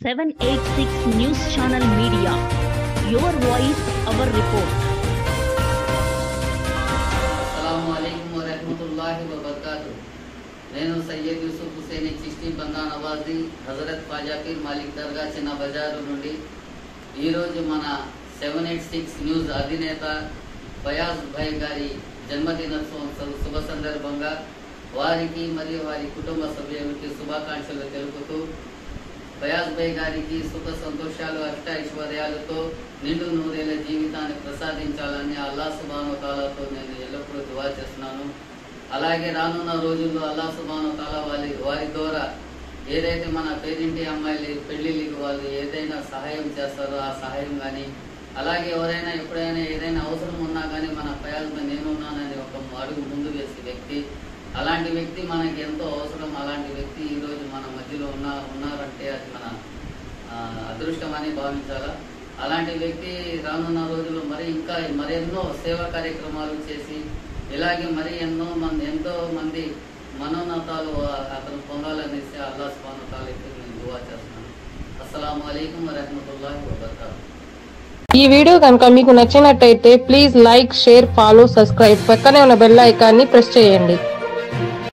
786 News Channel Media. Your voice, our report. Assalamualaikum warahmatullahi wabarakatuh. నేను సయ్యద్ యూసుఫ్ హుసేని చిష్టి బందా నవాజీ హజరత్ ఖాజాపీర్ మాలిక్ దర్గా చిన్న బజారు నుండి ఈరోజు మన 786 న్యూస్ అధినేత ఫయాజ్ భాయ్ గారి జన్మదినోత్సవం శుభ సందర్భంగా వారికి మరియు వారి కుటుంబ సభ్యులకి శుభాకాంక్షలు తెలుపుతూ ఫయాజ్ భాయ్ గారికి సుఖ సంతోషాలు అష్టైశ్వర్యాలతో నిండు నూరేళ్ల జీవితాన్ని ప్రసాదించాలని అల్లాహ్ సుబ్హానహు వ తఆలాతో నేను ఎల్లప్పుడూ దువా చేస్తున్నాను. అలాగే రానున్న రోజుల్లో అల్లాహ్ సుబ్హానహు వ తఆలా వారి ద్వారా ఏదైతే మన పేరింటి అమ్మాయిలు పెళ్లిళ్ళకి వాళ్ళు ఏదైనా సహాయం చేస్తారో ఆ సహాయం కానీ, అలాగే ఎవరైనా ఎప్పుడైనా ఏదైనా అవసరం ఉన్నా కానీ మన ఫయాజ్ భాయ్ నేనున్నానని ఒక అడుగు ముందు వేసే వ్యక్తి, అలాంటి వ్యక్తి మనకి ఎంతో అవసరం. అలాంటి వ్యక్తి ఈరోజు మన మధ్యలో ఉన్నారంటే అది మన అదృష్టం అని భావించాలా. అలాంటి వ్యక్తి రానున్న రోజుల్లో మరెన్నో సేవా కార్యక్రమాలు చేసి ఇలాగే ఎంతో మంది మనోన్నతాలు అతను పొందాలనేసి అల్లాహ్ సుబ్హానహు వ తఆలాకి నేను దువా చేస్తున్నాను. అస్సలాము అలైకుం వరహ్మతుల్లాహి వబరకాతుహు. ఈ వీడియో కనుక మీకు నచ్చినట్టయితే please like, share, follow, subscribe. పక్కనే ఉన్న బెల్ ఐకాన్ని ప్రెస్ చేయండి.